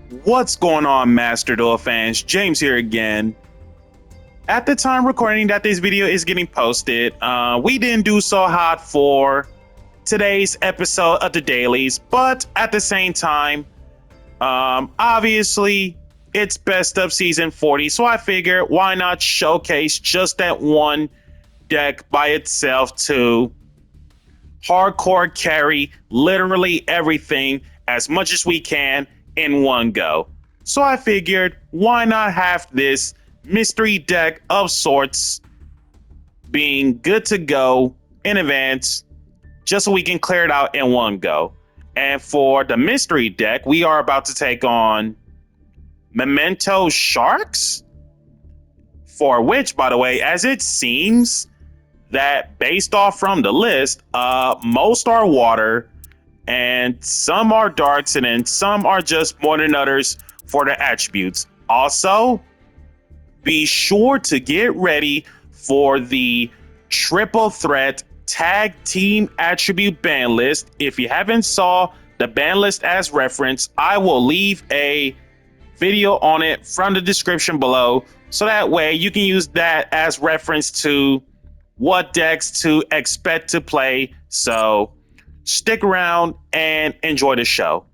What's going on, Master Duel fans? James here again. At the time recording that this video is getting posted, we didn't do so hot for today's episode of the dailies, but at the same time, obviously it's best of season 40, so I figured why not showcase just that one deck by itself to hardcore carry literally everything as much as we can in one go. So I figured why not have this mystery deck of sorts being good to go in advance just so we can clear it out in one go. And for the mystery deck, we are about to take on Memento Sharks, for which, by the way, as it seems that based off from the list, most are water and some are darks, and then some are just more than others for the attributes. Also, be sure to get ready for the triple threat tag team attribute ban list. If you haven't saw the ban list as reference, I will leave a video on it from the description below, so that way you can use that as reference to what decks to expect to play. So stick around and enjoy the show.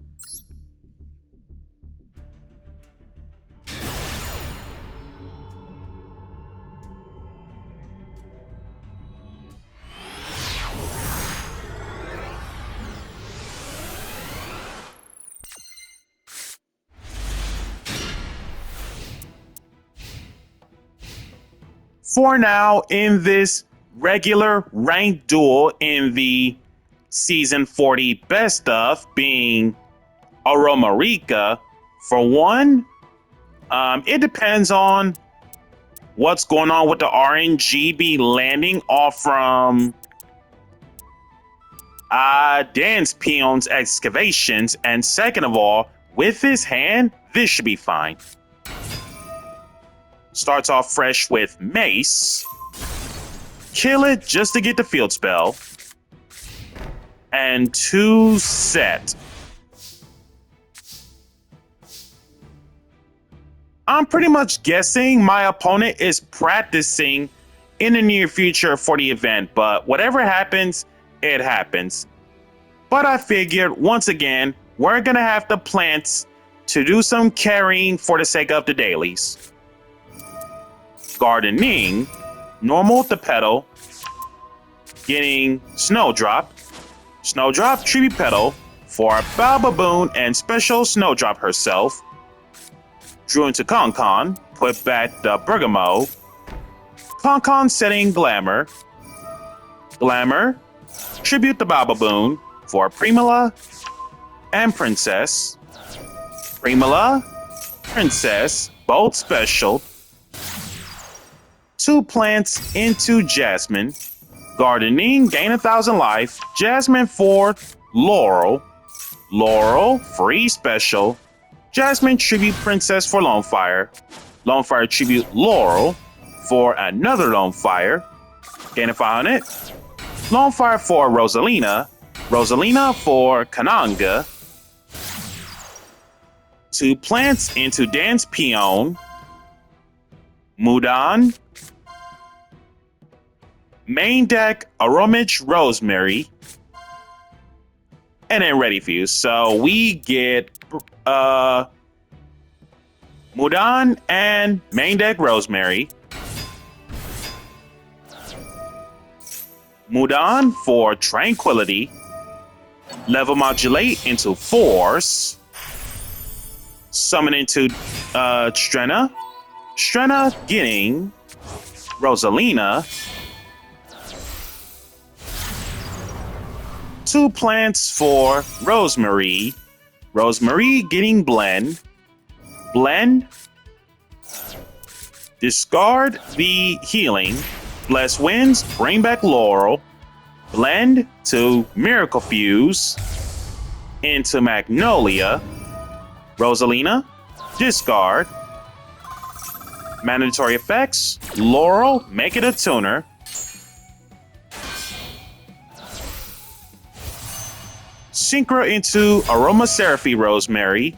For now, in this regular ranked duel in the Season 40 best of, being Aromarica, for one, it depends on what's going on with the RNG be landing off from Dance Peon's excavations, and second of all, with his hand, this should be fine. Starts off fresh with Mace. Kill it just to get the field spell. And 2 set. I'm pretty much guessing my opponent is practicing in the near future for the event, but whatever happens, it happens. But I figured, once again, we're gonna have the plants to do some carrying for the sake of the dailies. Gardening, normal the petal, getting Snowdrop. Snowdrop tribute petal for Balbaboon and special Snowdrop herself. Drew into Concon, put back the Bergamo. Concon setting Glamour. Glamour, tribute the Balbaboon for Primula and Princess. Primula, Princess, both special. 2 plants into Jasmine. Gardening, gain 1,000 life. Jasmine for Laurel. Laurel, free special. Jasmine tribute Princess for Lonefire. Lonefire tribute Laurel for another Lonefire. Gain a 500. Lonefire for Rosalina. Rosalina for Kananga. 2 plants into Dance Peon. Mudan. Main deck, Aromich Rosemary. And then ready for you. So we get Mudan and main deck Rosemary. Mudan for Tranquility. Level modulate into Force. Summon into Strenna. Strenna getting Rosalina. 2 plants for Rosemary. Rosemary getting Blend. Blend. Discard the healing. Bless Winds, bring back Laurel. Blend to Miracle Fuse. Into Magnolia. Rosalina. Discard. Mandatory effects. Laurel, make it a tuner. Synchro into Aromaseraphine Rosemary.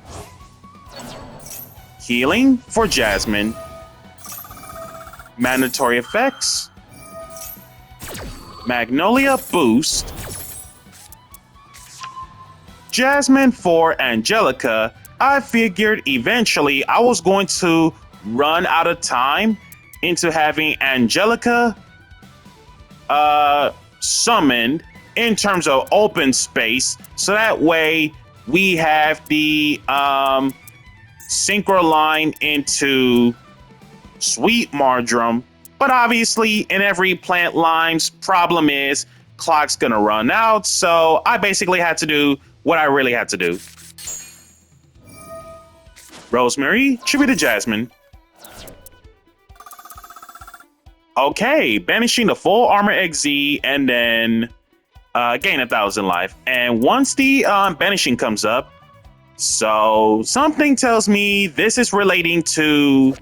Healing for Jasmine. Mandatory effects. Magnolia boost. Jasmine for Angelica. I figured eventually I was going to run out of time into having Angelica summoned in terms of open space, so that way we have the synchro line into Sweet Marjoram. But obviously in every plant line's problem is clock's gonna run out, so I basically had to do what I really had to do. Rosemary, tribute to Jasmine. Okay, banishing the full armor XZ and then gain 1,000 life. And once the banishing comes up, so something tells me this is relating to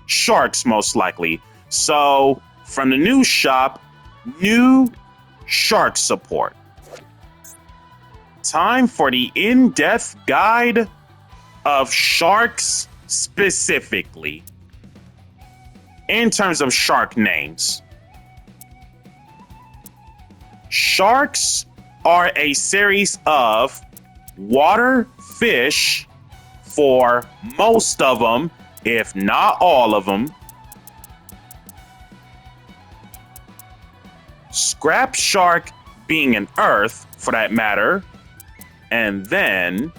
sharks most likely. So from the new shop, new shark support. Time for the in-depth guide of sharks specifically. In terms of shark names. Sharks are a series of water fish for most of them, if not all of them. Scrap shark being an earth, for that matter. And then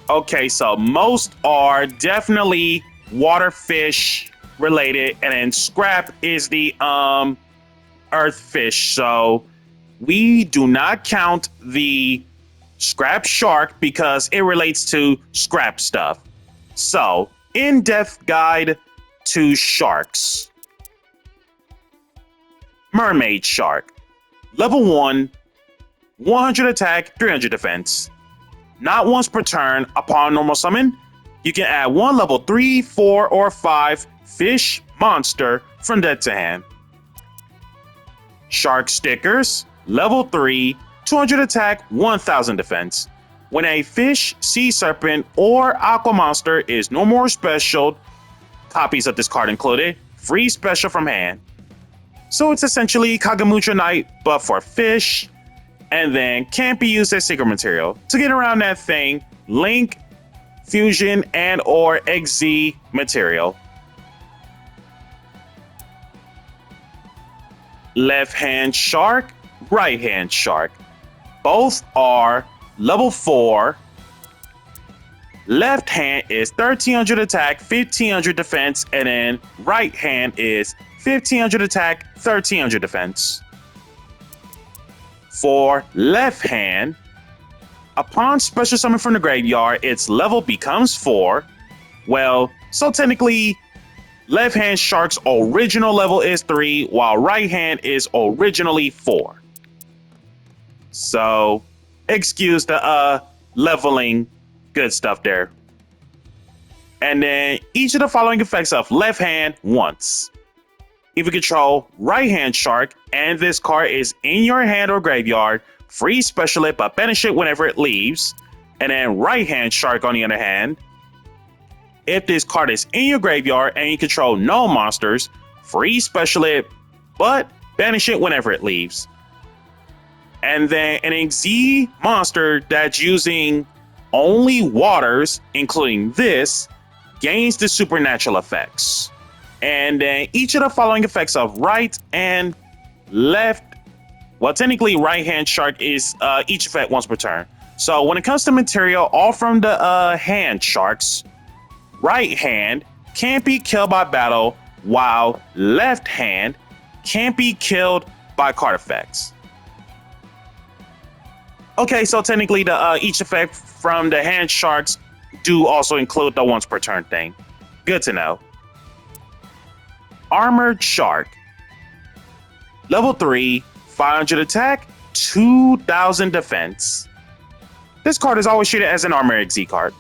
okay, so most are definitely water fish related, and then scrap is the earth fish. So we do not count the scrap shark because it relates to scrap stuff. So, in-depth guide to sharks. Mermaid shark. Level 1, 100 attack, 300 defense. Not once per turn. Upon normal summon, you can add one level 3, 4, or 5 fish monster from deck to hand. Shark stickers. Level 3, 200 attack, 1000 defense. When a fish, sea serpent, or aqua monster is no more special, copies of this card included, free special from hand. So it's essentially Kagamucha Knight, but for fish, and then can't be used as secret material. To get around that thing, Link, Fusion, and or XZ material. Left hand shark, right hand shark. Both are level 4. Left hand is 1300 attack, 1500 defense, and then right hand is 1500 attack, 1300 defense. For left hand, upon special summon from the graveyard, its level becomes 4. Well, so technically, left hand shark's original level is 3, while right hand is originally 4. So, excuse the leveling good stuff there. And then each of the following effects of left hand once. If you control right hand shark and this card is in your hand or graveyard, free special it but banish it whenever it leaves. And then right hand shark on the other hand, if this card is in your graveyard and you control no monsters, free special it but banish it whenever it leaves. And then an XZ monster that's using only waters, including this, gains the supernatural effects. And then each of the following effects of right and left, well, technically right hand shark is each effect once per turn. So when it comes to material, all from the hand sharks, right hand can't be killed by battle, while left hand can't be killed by card effects. Okay, so technically the each effect from the hand sharks do also include the once per turn thing. Good to know. Armored shark. Level 3, 500 attack, 2000 defense. This card is always treated as an armor XZ card.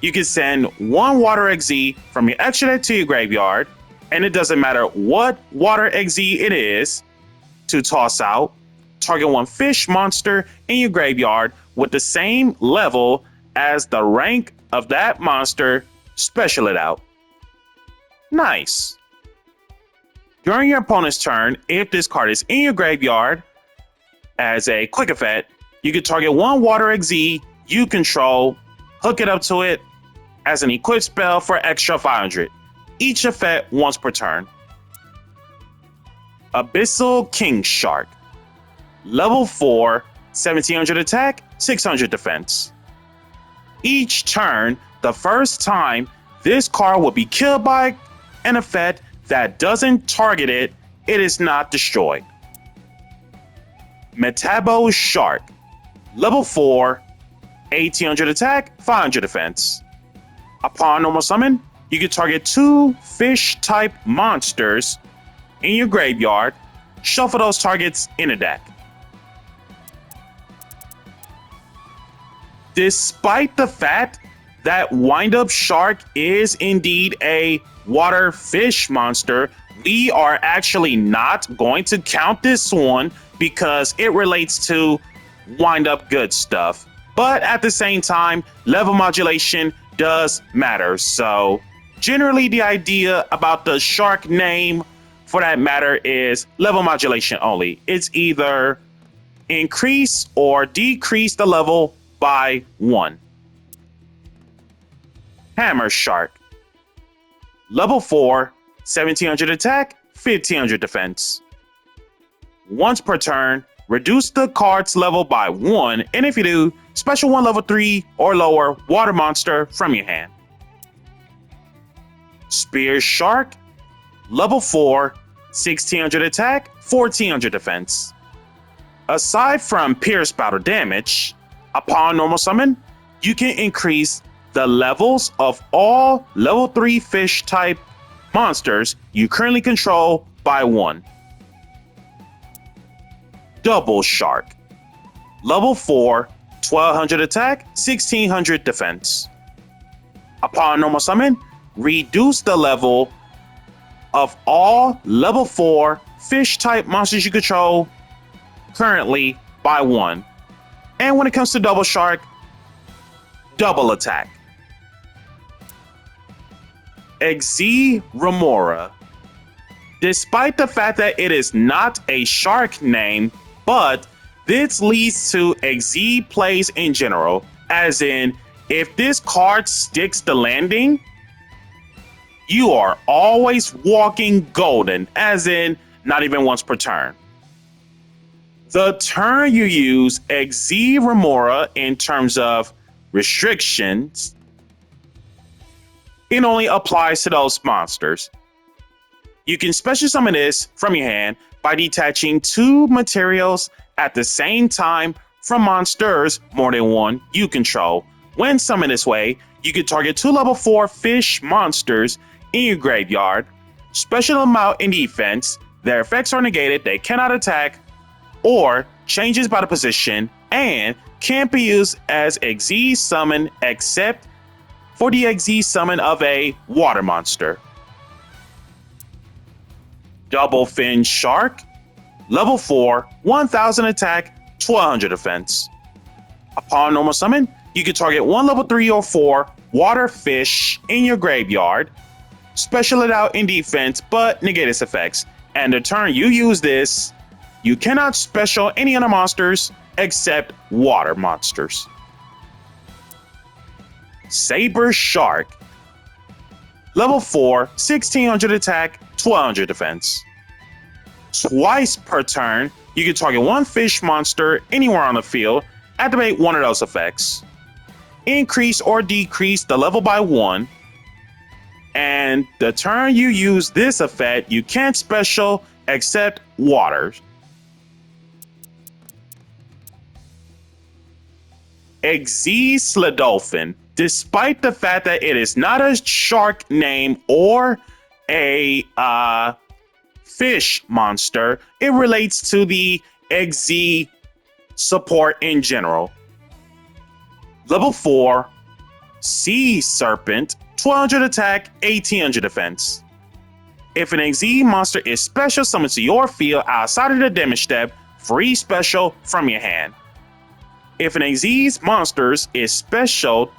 you can send one water XZ from your extra deck to your graveyard, and it doesn't matter what water XZ it is, to toss out. Target one fish monster in your graveyard with the same level as the rank of that monster, special it out. Nice. During your opponent's turn, if this card is in your graveyard, as a quick effect, you can target one water XZ you control, hook it up to it as an equip spell for extra 500. Each effect once per turn. Abyssal King Shark. Level 4, 1700 attack, 600 defense. Each turn, the first time, this card will be killed by an effect that doesn't target it, it is not destroyed. Metabo Shark. Level 4, 1800 attack, 500 defense. Upon normal summon, you can target 2 fish-type monsters in your graveyard, shuffle those targets in a deck. Despite the fact that Wind-Up Shark is indeed a water fish monster, we are actually not going to count this one because it relates to Wind-Up good stuff. But at the same time, level modulation does matter. So generally the idea about the shark name for that matter is level modulation only. It's either increase or decrease the level by 1. Hammer Shark. Level 4, 1700 attack, 1500 defense. Once per turn, reduce the card's level by 1, and if you do, special 1 level 3 or lower water monster from your hand. Spear Shark. Level 4, 1600 attack, 1400 defense. Aside from pierce battle damage, upon normal summon, you can increase the levels of all level 3 fish type monsters you currently control by 1. Double Shark. Level 4, 1200 attack, 1600 defense. Upon normal summon, reduce the level of all level 4 fish type monsters you control currently by 1. And when it comes to Double Shark, double attack. XZ Remora. Despite the fact that it is not a shark name, but this leads to XZ plays in general, as in, if this card sticks the landing, you are always walking golden, as in, not even once per turn. The turn you use XZ Remora in terms of restrictions, it only applies to those monsters. You can special summon this from your hand by detaching 2 materials at the same time from monsters more than one you control. When summoned this way, you can target 2 level 4 fish monsters in your graveyard, special them out in defense, their effects are negated, they cannot attack, or changes by the position, and can't be used as XZ summon except for the XZ summon of a water monster. Double Fin Shark. Level 4, 1000 attack, 1200 defense. Upon normal summon, you can target 1 level 3 or 4 water fish in your graveyard, special it out in defense, but negate its effects. And the turn you use this, you cannot special any other monsters except water monsters. Saber Shark. Level 4, 1600 attack, 1200 defense. Twice per turn, you can target 1 fish monster anywhere on the field, activate one of those effects. Increase or decrease the level by 1. And the turn you use this effect, you can't special except water. XZ Sledolphin. Despite the fact that it is not a shark name or a fish monster, it relates to the XZ support in general. Level 4, Sea Serpent, 1200 attack, 1800 defense. If an XZ monster is special summoned to your field outside of the damage step, free special from your hand. If an XZ's monsters is special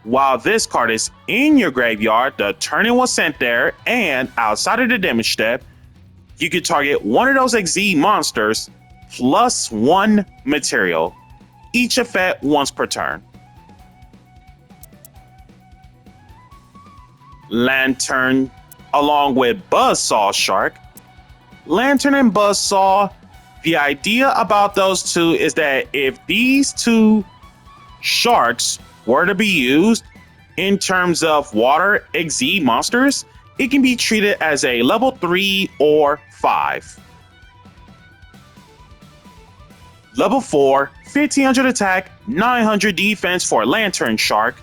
while this card is in your graveyard, the turn it was sent there, and outside of the damage step, you can target one of those XZ monsters plus 1 material. Each effect once per turn. Lantern along with Buzzsaw Shark. Lantern and Buzzsaw, the idea about those two is that if these two sharks were to be used in terms of water XZ monsters, it can be treated as a level 3 or 5. Level 4, 1500 attack, 900 defense for Lantern Shark,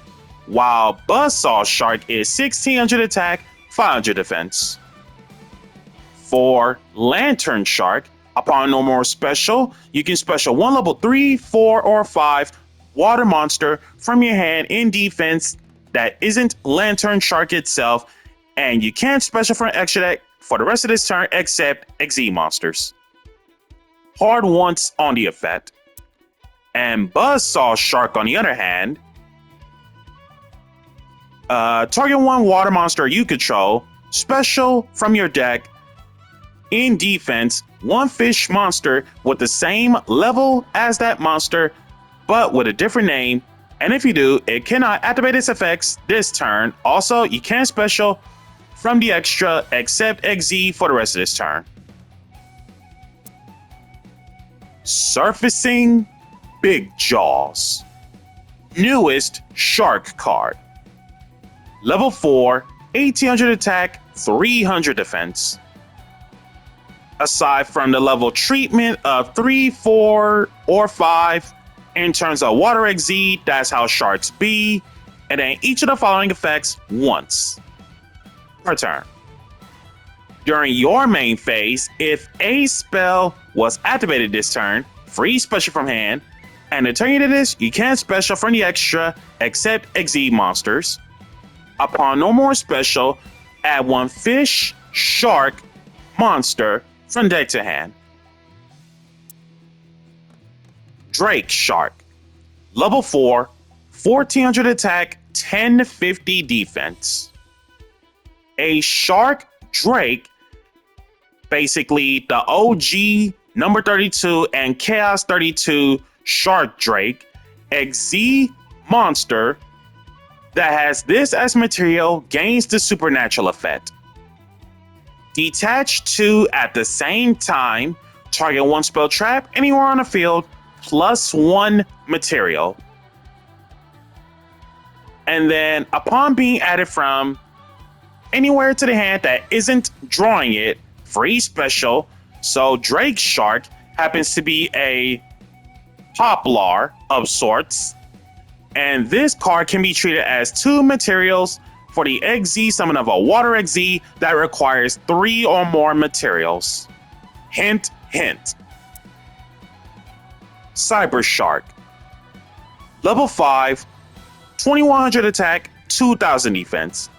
while Buzzsaw Shark is 1600 attack, 500 defense. For Lantern Shark, upon no more special, you can special one level 3, 4, or 5 water monster from your hand in defense that isn't Lantern Shark itself, and you can't special for an extra deck for the rest of this turn except XZ monsters. Hard once on the effect. And Buzzsaw Shark, on the other hand, target one water monster you control, special from your deck, in defense, one fish monster with the same level as that monster, but with a different name, and if you do, it cannot activate its effects this turn. Also, you can't special from the extra except XZ for the rest of this turn. Surfacing Big Jaws. Newest Shark card. Level 4, 1800 attack, 300 defense. Aside from the level treatment of 3, 4, or 5, in terms of water XZ, that's how sharks be, and then each of the following effects once per turn. During your main phase, if a spell was activated this turn, free special from hand, and the turn you did this, you can't special from the extra except XZ monsters. Upon no more special, add one fish, shark, monster from deck to hand. Drake Shark. Level 4, 1400 attack, 1050 defense. A Shark Drake, basically the OG number 32 and Chaos 32 Shark Drake, XZ monster that has this as material, gains the supernatural effect. Detach 2 at the same time, target one spell trap anywhere on the field, plus 1 material. And then upon being added from anywhere to the hand that isn't drawing it, free special. So Drake Shark happens to be a Poplar of sorts, and this card can be treated as 2 materials for the XZ summon of a water XZ that requires 3 or more materials. Hint, hint. Cyber Shark. Level 5, 2100 attack, 2000 defense.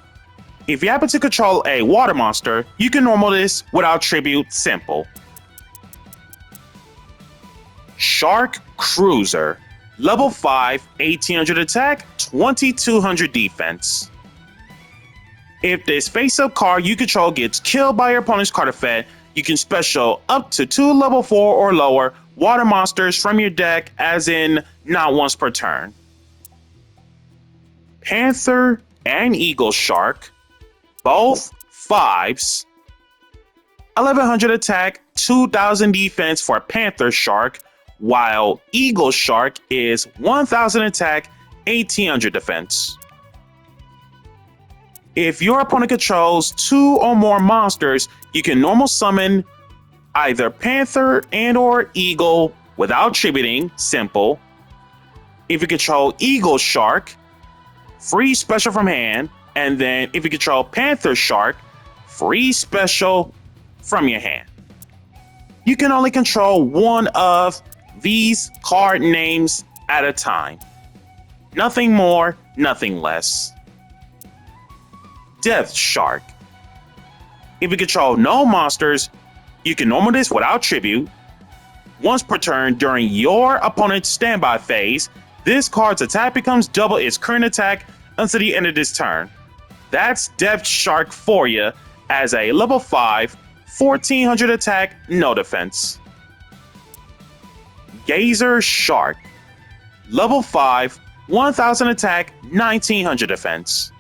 If you happen to control a water monster, you can normal this without tribute, simple. Shark Cruiser. Level 5, 1800 attack, 2200 defense. If this face-up card you control gets killed by your opponent's card effect, you can special up to 2 level 4 or lower water monsters from your deck, as in not once per turn. Panther and Eagle Shark, both 5s. 1100 attack, 2000 defense for Panther Shark, while Eagle Shark is 1000 attack, 1800 defense. If your opponent controls 2 or more monsters, you can normal summon either Panther and or Eagle without tributing, simple. If you control Eagle Shark, free special from hand, and then if you control Panther Shark, free special from your hand. You can only control one of these card names at a time. Nothing more, nothing less. Death Shark. If you control no monsters, you can normal this without tribute. Once per turn during your opponent's standby phase, this card's attack becomes double its current attack until the end of this turn. That's Death Shark for you as a level 5, 1400 attack, no defense. Gazer Shark. Level 5, 1000 attack, 1900 defense.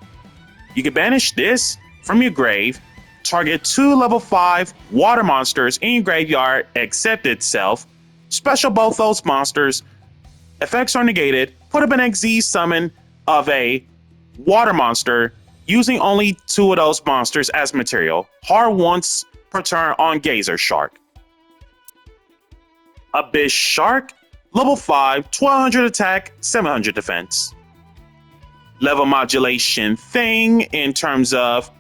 You can banish this from your grave, target 2 level 5 water monsters in your graveyard except itself, special both those monsters, effects are negated, put up an XZ summon of a water monster using only 2 of those monsters as material. Hard once per turn on Gazer Shark. Abyss Shark, level 5, 1200 attack, 700 defense. Level modulation thing in terms of,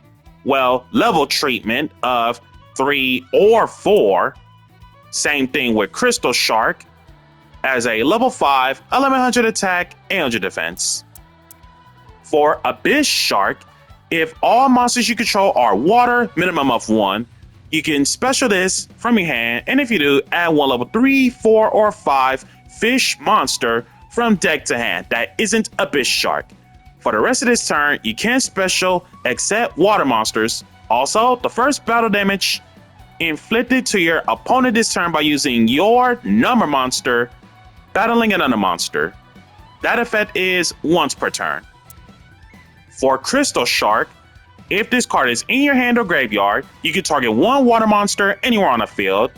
well, level treatment of 3 or 4. Same thing with Crystal Shark as a level 5, 1100 attack, 800 defense. For Abyss Shark, if all monsters you control are water, minimum of 1, you can special this from your hand, and if you do, add 1 level 3, 4, or 5 fish monster from deck to hand that isn't Abyss Shark. For the rest of this turn, you can't special except water monsters. Also, the first battle damage inflicted to your opponent this turn by using your number monster battling another monster. That effect is once per turn. For Crystal Shark, if this card is in your hand or graveyard, you can target 1 water monster anywhere on the field,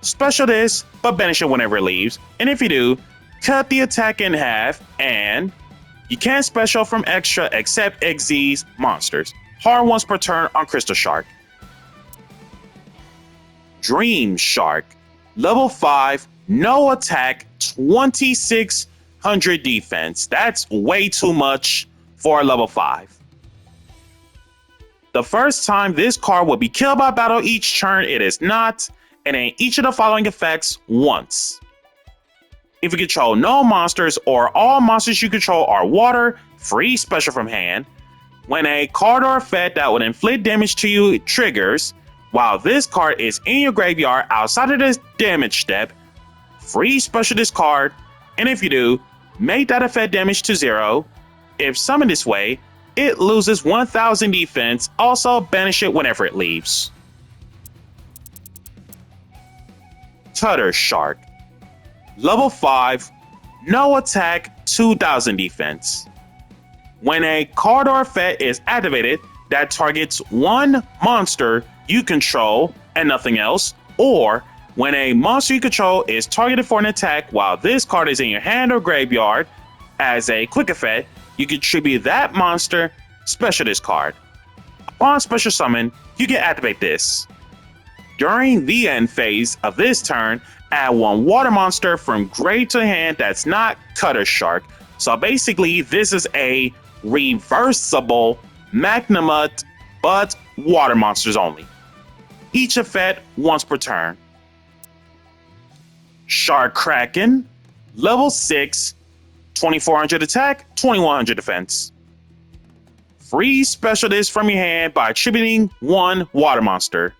special this, but banish it whenever it leaves, and if you do, cut the attack in half, and you can't special from extra except XZ's monsters. Hard once per turn on Crystal Shark. Dream Shark. Level 5, no attack, 2600 defense. That's way too much for a level 5. The first time this card will be killed by battle each turn, it is not, and in each of the following effects once. If you control no monsters or all monsters you control are water, free special from hand. When a card or effect that would inflict damage to you triggers, while this card is in your graveyard outside of this damage step, free special this card, and if you do, make that effect damage to 0. If summoned this way, it loses 1000 defense, also banish it whenever it leaves. Tutter Shark. Level 5, no attack, 2000 defense. When a card or effect is activated that targets 1 monster you control and nothing else, or when a monster you control is targeted for an attack while this card is in your hand or graveyard, as a quick effect, you can tribute that monster, special this card. Upon special summon, you can activate this. During the end phase of this turn, add 1 water monster from grave to hand that's not Cutter Shark. So basically, this is a reversible Magnamut, but water monsters only. Each effect once per turn. Shark Kraken, level 6, 2400 attack, 2100 defense. Free special this from your hand by attributing 1 water monster.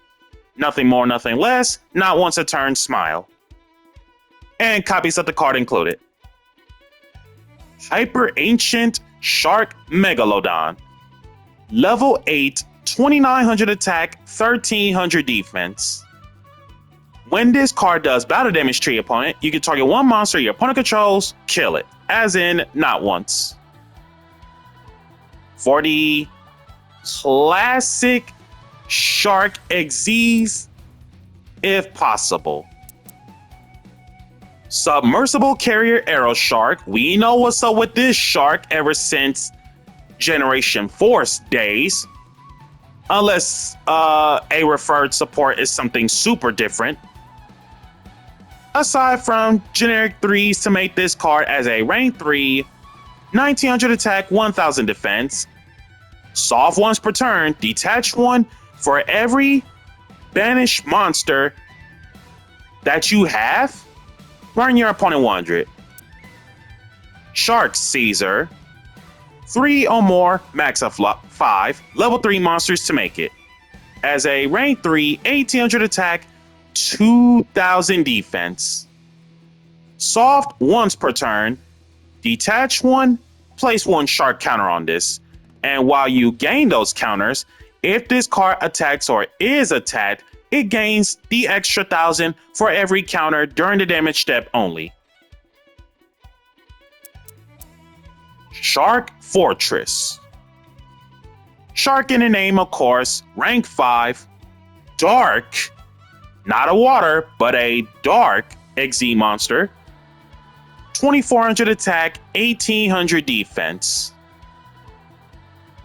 Nothing more, nothing less, not once a turn, smile. And copies of the card included. Hyper Ancient Shark Megalodon. Level 8, 2900 attack, 1300 defense. When this card does battle damage to your opponent, you can target 1 monster your opponent controls, kill it. As in, not once. For the classic Shark XZs, if possible. Submersible Carrier Arrow Shark. We know what's up with this shark ever since Generation Force days. Unless a referred support is something super different. Aside from generic 3s to make this card as a rank 3, 1900 attack, 1000 defense. Solve once per turn, detach 1 for every banished monster that you have. Burn your opponent 100. Shark Caesar, 3 or more max of 5 level 3 monsters to make it. As a rank 3, 1800 attack, 2000 defense. Soft once per turn, detach 1, place 1 shark counter on this. And while you gain those counters, if this card attacks or is attacked, it gains the extra 1000 for every counter during the damage step only. Shark Fortress. Shark in the name, of course, rank 5, dark, not a water, but a dark XZ monster, 2400 attack, 1800 defense.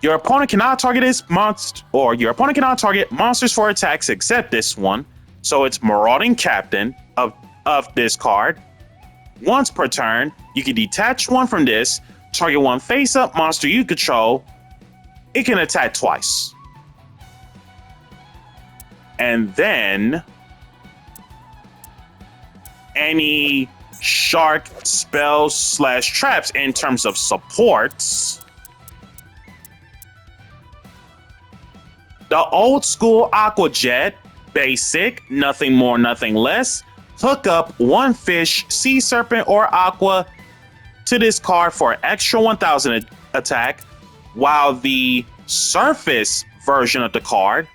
Your opponent cannot target this monster, or your opponent cannot target monsters for attacks except this one, so it's Marauding Captain of this card. Once per turn, you can detach 1 from this, target 1 face-up monster you control. It can attack twice. And then any shark spells / traps in terms of supports. The old school Aqua Jet, basic, nothing more, nothing less. Hook up 1 fish, sea serpent, or aqua to this card for extra 1000 attack, while the surface version of the card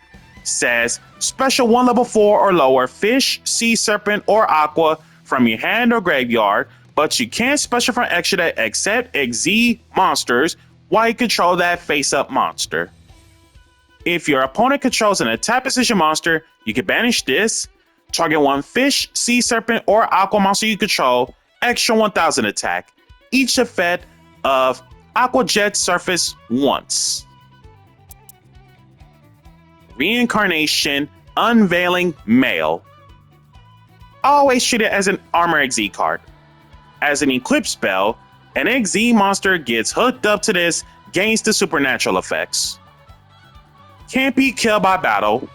says special 1 level 4 or lower fish, sea serpent, or aqua from your hand or graveyard, but you can't special from extra that except XZ monsters while you control that face-up monster. If your opponent controls an attack position monster, you can banish this, target 1 fish, sea serpent, or aqua monster you control, extra 1000 attack. Each effect of Aqua Jet surface once. Reincarnation Unveiling Male. Always treat it as an Armor XZ card. As an equip spell, an XZ monster gets hooked up to this, gains the supernatural effects. Can't be killed by battle.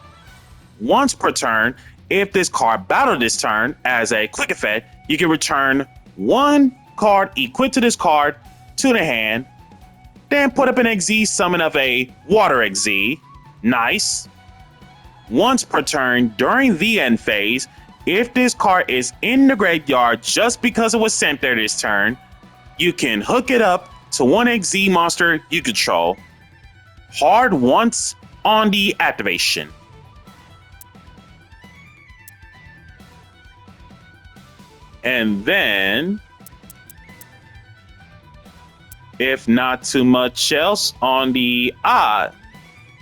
Once per turn, if this card battled this turn as a quick effect, you can return 1 card equipped to this card to the hand, then put up an XZ summon of a Water XZ. Nice. Once per turn during the end phase, if this card is in the graveyard just because it was sent there this turn, you can hook it up to 1 XZ monster you control. Hard once on the activation. And then, if not too much else on the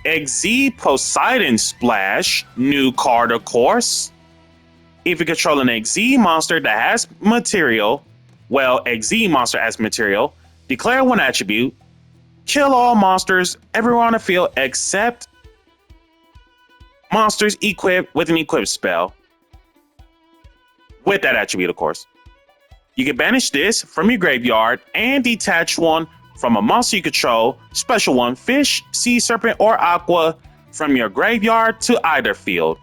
XZ Poseidon Splash, new card of course. If you control an XZ monster that has material, XZ monster has material, declare 1 attribute, kill all monsters everywhere on the field except monsters equipped with an equip spell. With that attribute, of course. You can banish this from your graveyard and detach 1 from a monster you control, special 1 fish, sea serpent, or aqua from your graveyard to either field.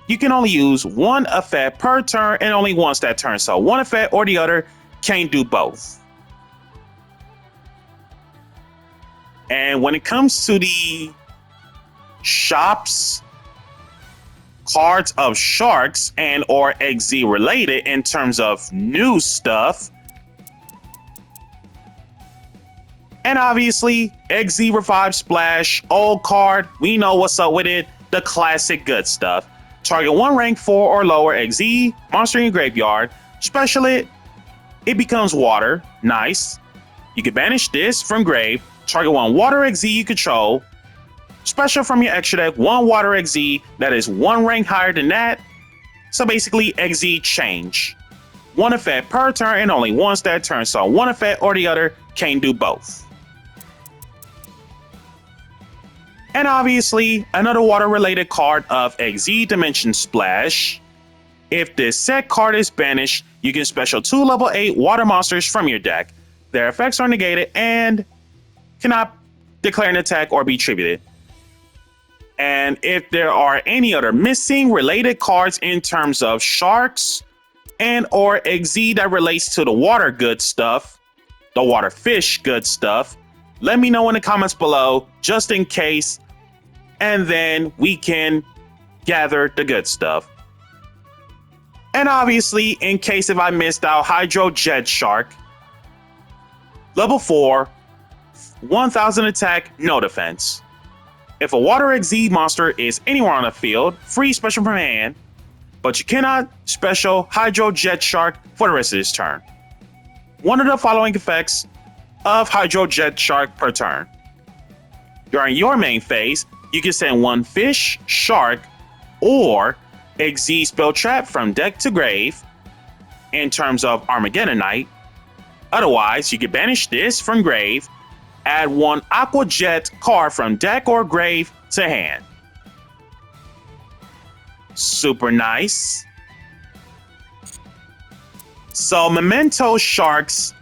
You can only use 1 effect per turn and only once that turn, so 1 effect or the other, can't do both. And when it comes to the shops, cards of sharks and or XZ related in terms of new stuff, and obviously XZ Revive Splash, old card, we know what's up with it, the classic good stuff. Target 1 rank 4 or lower XZ monster in your graveyard, special it becomes water, nice. You can banish this from grave, target 1 water XZ you control, special from your extra deck 1 water XZ that is 1 rank higher than that. So basically XZ change. 1 effect per turn and only once that turn, so 1 effect or the other, can't do both. And obviously another water related card of XZ Dimension Splash. If this set card is banished, you can special 2 level 8 water monsters from your deck. Their effects are negated and cannot declare an attack or be tributed. And if there are any other missing related cards in terms of sharks and or XZ that relates to the water good stuff, the water fish good stuff, let me know in the comments below just in case, and then we can gather the good stuff. And obviously, in case if I missed out, Hydro Jet Shark, level 4, 1000 attack, no defense. If a Water XZ monster is anywhere on the field, free special from hand, but you cannot special Hydro Jet Shark for the rest of this turn. One of the following effects of Hydro Jet Shark per turn. During your main phase, you can send one fish, shark, or XZ spell trap from deck to grave in terms of Armageddon Knight. Otherwise, you can banish this from grave, add one Aqua Jet card from deck or grave to hand. Super nice. So Memento Sharks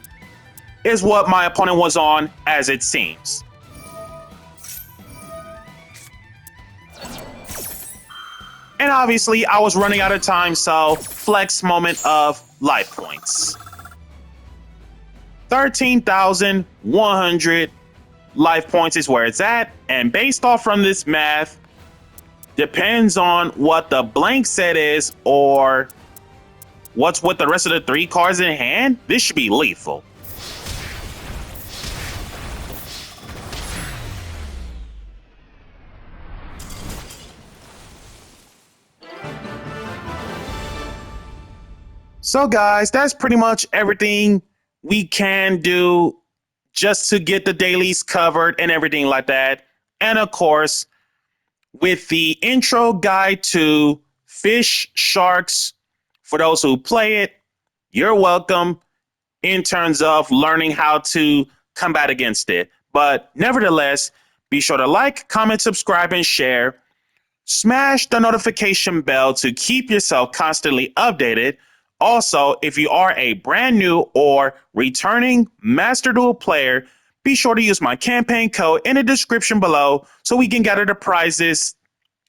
is what my opponent was on, as it seems. And obviously I was running out of time, so flex moment of life points. 13,100 life points is where it's at, and based off from this math, depends on what the blank set is or what's with the rest of the 3 cards in hand, this should be lethal. So guys, that's pretty much everything we can do just to get the dailies covered and everything like that. And of course, with the intro guide to Fish Sharks, for those who play it, you're welcome in terms of learning how to combat against it. But nevertheless, be sure to like, comment, subscribe, and share. Smash the notification bell to keep yourself constantly updated. Also, if you are a brand new or returning Master Duel player, be sure to use my campaign code in the description below so we can gather the prizes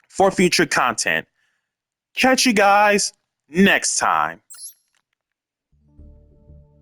for future content. Catch you guys next time.